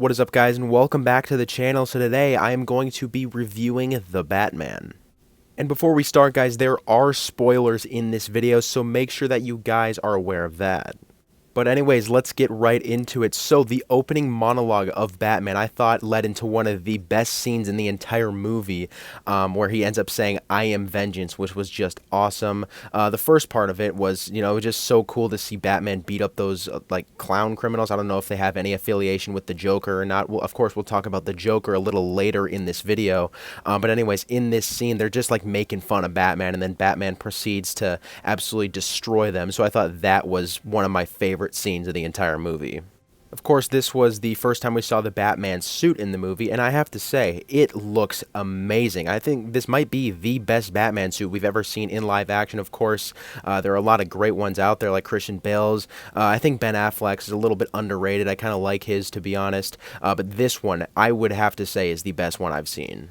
What is up, guys, and welcome back to the channel. So today I am going to be reviewing The Batman. And before we start, guys, there are spoilers in this video, so make sure that you guys are aware of that. But anyways, let's get right into it. So the opening monologue of Batman, I thought, led into one of the best scenes in the entire movie, where he ends up saying, "I am vengeance," which was just awesome. The first part of it was, just so cool to see Batman beat up those, clown criminals. I don't know if they have any affiliation with the Joker or not. Well, of course, we'll talk about the Joker a little later in this video. But anyways, in this scene, they're just, making fun of Batman, and then Batman proceeds to absolutely destroy them. So I thought that was one of my favorite scenes of the entire movie. Of course, this was the first time we saw the Batman suit in the movie, and I have to say, it looks amazing. I think this might be the best Batman suit we've ever seen in live action. Of course, there are a lot of great ones out there, like Christian Bale's. I think Ben Affleck's is a little bit underrated. I kind of like his, to be honest. But this one, I would have to say, is the best one I've seen.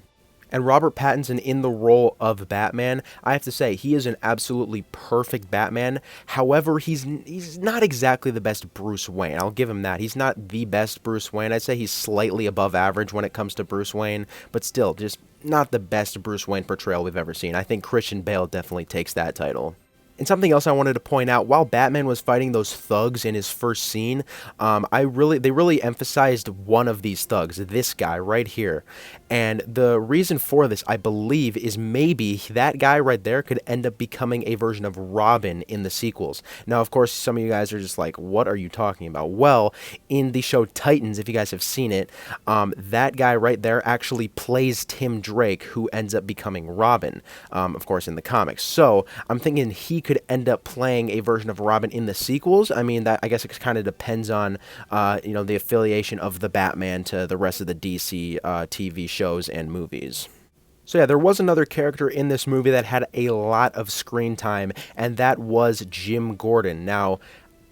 And Robert Pattinson in the role of Batman, I have to say, he is an absolutely perfect Batman. However, he's not exactly the best Bruce Wayne. I'll give him that. He's not the best Bruce Wayne. I'd say he's slightly above average when it comes to Bruce Wayne, but still, just not the best Bruce Wayne portrayal we've ever seen. I think Christian Bale definitely takes that title. And something else I wanted to point out, while Batman was fighting those thugs in his first scene, they really emphasized one of these thugs, this guy right here. And the reason for this, I believe, is maybe that guy right there could end up becoming a version of Robin in the sequels. Now, of course, some of you guys are just like, what are you talking about? Well, in the show Titans, if you guys have seen it, that guy right there actually plays Tim Drake, who ends up becoming Robin, of course, in the comics. So I'm thinking he could end up playing a version of Robin in the sequels. I mean, that I guess it kind of depends on the affiliation of the Batman to the rest of the DC TV shows and movies. So yeah, there was another character in this movie that had a lot of screen time, and that was Jim Gordon. Now,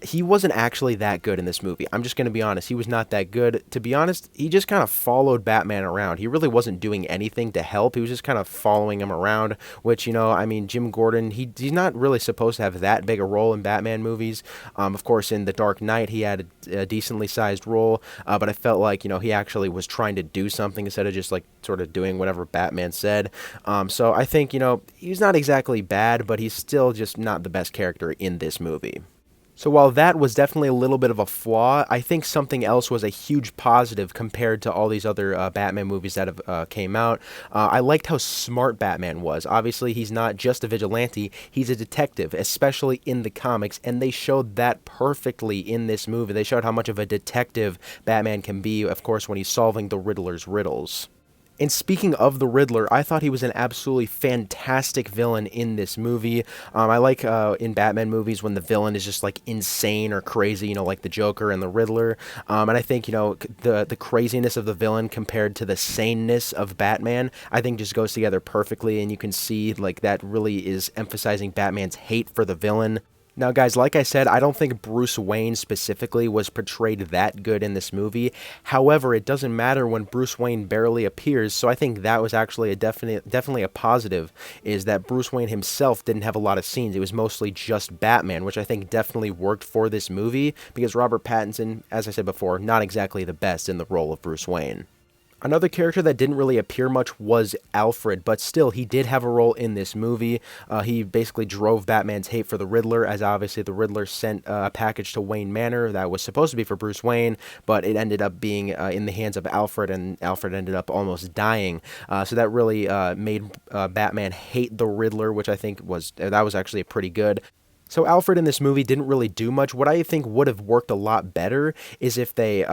he wasn't actually that good in this movie. I'm just going to be honest. He was not that good. To be honest, he just kind of followed Batman around. He really wasn't doing anything to help. He was just kind of following him around, which, I mean, Jim Gordon, he's not really supposed to have that big a role in Batman movies. Of course, in The Dark Knight, he had a decently sized role, but I felt like, he actually was trying to do something instead of just, sort of doing whatever Batman said. So I think, he's not exactly bad, but he's still just not the best character in this movie. So while that was definitely a little bit of a flaw, I think something else was a huge positive compared to all these other Batman movies that have came out. I liked how smart Batman was. Obviously, he's not just a vigilante, he's a detective, especially in the comics, and they showed that perfectly in this movie. They showed how much of a detective Batman can be, of course, when he's solving the Riddler's riddles. And speaking of the Riddler, I thought he was an absolutely fantastic villain in this movie. I like in Batman movies when the villain is just insane or crazy, like the Joker and the Riddler. And I think the craziness of the villain compared to the saneness of Batman, I think just goes together perfectly. And you can see that really is emphasizing Batman's hate for the villain. Now, guys, like I said, I don't think Bruce Wayne specifically was portrayed that good in this movie. However, it doesn't matter when Bruce Wayne barely appears, so I think that was actually definitely a positive, is that Bruce Wayne himself didn't have a lot of scenes. It was mostly just Batman, which I think definitely worked for this movie, because Robert Pattinson, as I said before, not exactly the best in the role of Bruce Wayne. Another character that didn't really appear much was Alfred, but still, he did have a role in this movie. He basically drove Batman's hate for the Riddler, as obviously the Riddler sent a package to Wayne Manor that was supposed to be for Bruce Wayne, but it ended up being in the hands of Alfred, and Alfred ended up almost dying. So that really made Batman hate the Riddler, which I think was actually pretty good. So Alfred in this movie didn't really do much. What I think would have worked a lot better is if they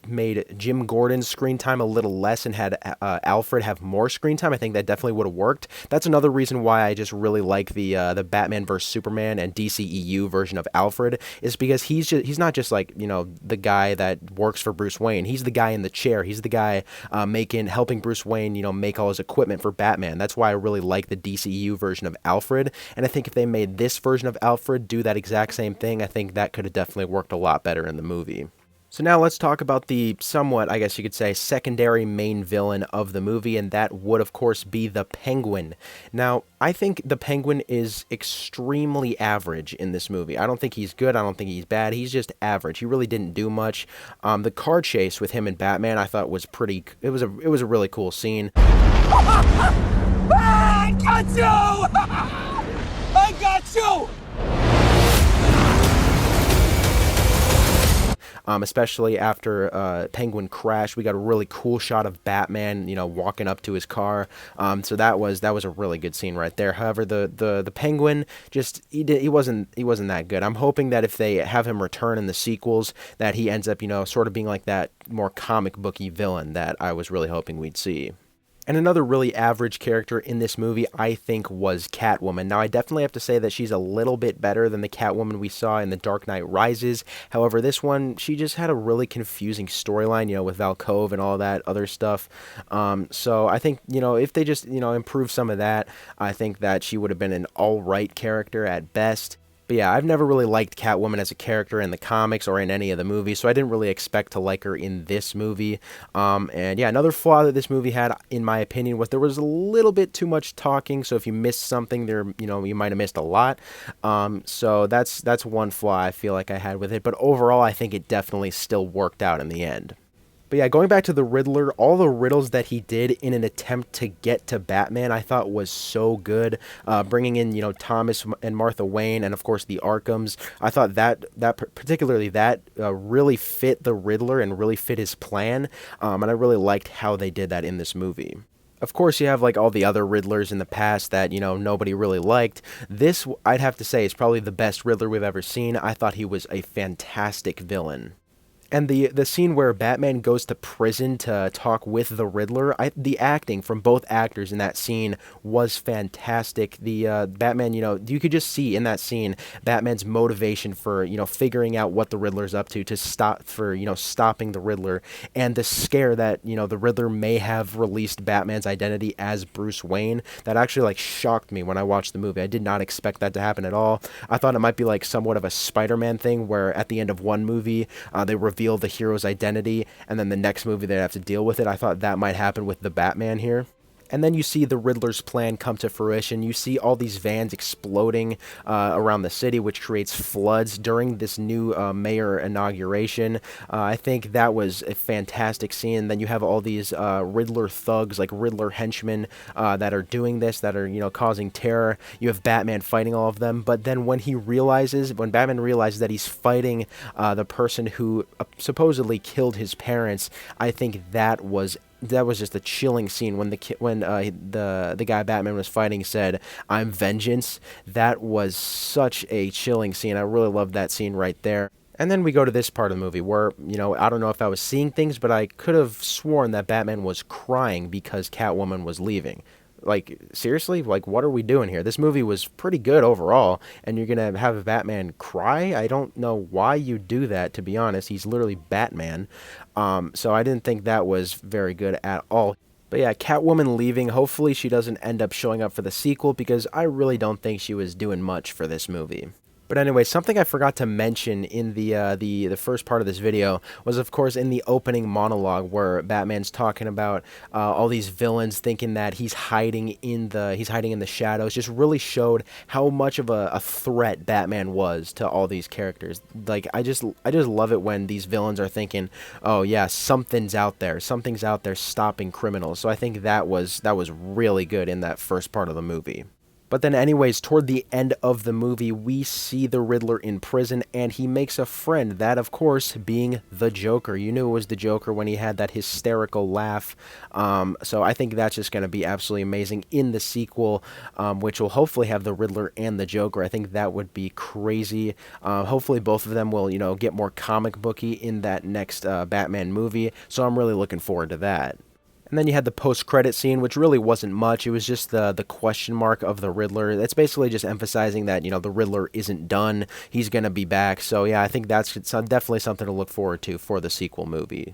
made Jim Gordon's screen time a little less and had Alfred have more screen time. I think that definitely would have worked. That's another reason why I just really like the Batman vs Superman and DCEU version of Alfred, is because he's not just the guy that works for Bruce Wayne. He's the guy in the chair. He's the guy helping Bruce Wayne make all his equipment for Batman. That's why I really like the DCEU version of Alfred. And I think if they made this version of Alfred do that exact same thing, I think that could have definitely worked a lot better in the movie. So now let's talk about the somewhat, I guess you could say, secondary main villain of the movie, and that would, of course, be the Penguin. Now, I think the Penguin is extremely average in this movie. I don't think he's good. I don't think he's bad. He's just average. He really didn't do much. The car chase with him and Batman, I thought was pretty. It was a really cool scene. I got you! I got you! Especially after Penguin crashed, we got a really cool shot of Batman, walking up to his car. So that was a really good scene right there. However, the Penguin he wasn't that good. I'm hoping that if they have him return in the sequels, that he ends up sort of being like that more comic booky villain that I was really hoping we'd see. And another really average character in this movie, I think, was Catwoman. Now, I definitely have to say that she's a little bit better than the Catwoman we saw in The Dark Knight Rises. However, this one, she just had a really confusing storyline, with Valcove and all that other stuff. So I think, if they just, improve some of that, I think that she would have been an all-right character at best. But yeah, I've never really liked Catwoman as a character in the comics or in any of the movies, so I didn't really expect to like her in this movie. And yeah, another flaw that this movie had, in my opinion, was there was a little bit too much talking. So if you missed something, you might have missed a lot. So that's one flaw I feel like I had with it. But overall, I think it definitely still worked out in the end. But yeah, going back to the Riddler, all the riddles that he did in an attempt to get to Batman, I thought was so good. Bringing in, Thomas and Martha Wayne, and of course the Arkhams. I thought that particularly really fit the Riddler and really fit his plan. And I really liked how they did that in this movie. Of course, you have like all the other Riddlers in the past that, nobody really liked. This, I'd have to say, is probably the best Riddler we've ever seen. I thought he was a fantastic villain. And the scene where Batman goes to prison to talk with the Riddler, the acting from both actors in that scene was fantastic. The Batman, you could just see in that scene Batman's motivation for, figuring out what the Riddler's up to stopping the Riddler, and the scare that, the Riddler may have released Batman's identity as Bruce Wayne. That actually shocked me when I watched the movie. I did not expect that to happen at all. I thought it might be somewhat of a Spider-Man thing where at the end of one movie they reveal the hero's identity, and then the next movie they'd have to deal with it. I thought that might happen with the Batman here. And then you see the Riddler's plan come to fruition. You see all these vans exploding around the city, which creates floods during this new mayor inauguration. I think that was a fantastic scene. Then you have all these Riddler thugs, like Riddler henchmen, that are doing this, that are, causing terror. You have Batman fighting all of them. But then when Batman realizes that he's fighting the person who supposedly killed his parents, I think that was just a chilling scene when the guy Batman was fighting said, "I'm vengeance." That was such a chilling scene. I really loved that scene right there. And then we go to this part of the movie where, I don't know if I was seeing things, but I could have sworn that Batman was crying because Catwoman was leaving. Seriously? What are we doing here? This movie was pretty good overall, and you're gonna have Batman cry? I don't know why you do that, to be honest. He's literally Batman. So I didn't think that was very good at all. But yeah, Catwoman leaving, hopefully she doesn't end up showing up for the sequel, because I really don't think she was doing much for this movie. But anyway, something I forgot to mention in the first part of this video was, of course, in the opening monologue where Batman's talking about all these villains thinking that he's hiding in the shadows. Just really showed how much of a threat Batman was to all these characters. I just love it when these villains are thinking, oh yeah, something's out there stopping criminals. So I think that was really good in that first part of the movie. But then anyways, toward the end of the movie, we see the Riddler in prison, and he makes a friend, that of course being the Joker. You knew it was the Joker when he had that hysterical laugh. So I think that's just going to be absolutely amazing in the sequel, which will hopefully have the Riddler and the Joker. I think that would be crazy. Hopefully both of them will, get more comic booky in that next Batman movie. So I'm really looking forward to that. And then you had the post-credit scene, which really wasn't much. It was just the question mark of the Riddler. It's basically just emphasizing that, the Riddler isn't done. He's going to be back. So, yeah, I think that's definitely something to look forward to for the sequel movie.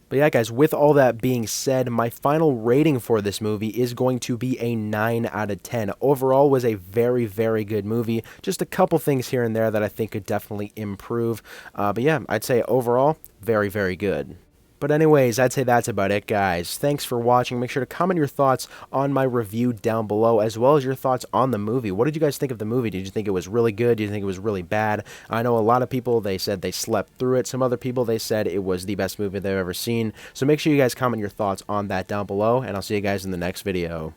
But yeah, guys, with all that being said, my final rating for this movie is going to be a 9 out of 10. Overall, was a very, very good movie. Just a couple things here and there that I think could definitely improve. But yeah, I'd say overall, very, very good. But anyways, I'd say that's about it, guys. Thanks for watching. Make sure to comment your thoughts on my review down below, as well as your thoughts on the movie. What did you guys think of the movie? Did you think it was really good? Did you think it was really bad? I know a lot of people, they said they slept through it. Some other people, they said it was the best movie they've ever seen. So make sure you guys comment your thoughts on that down below, and I'll see you guys in the next video.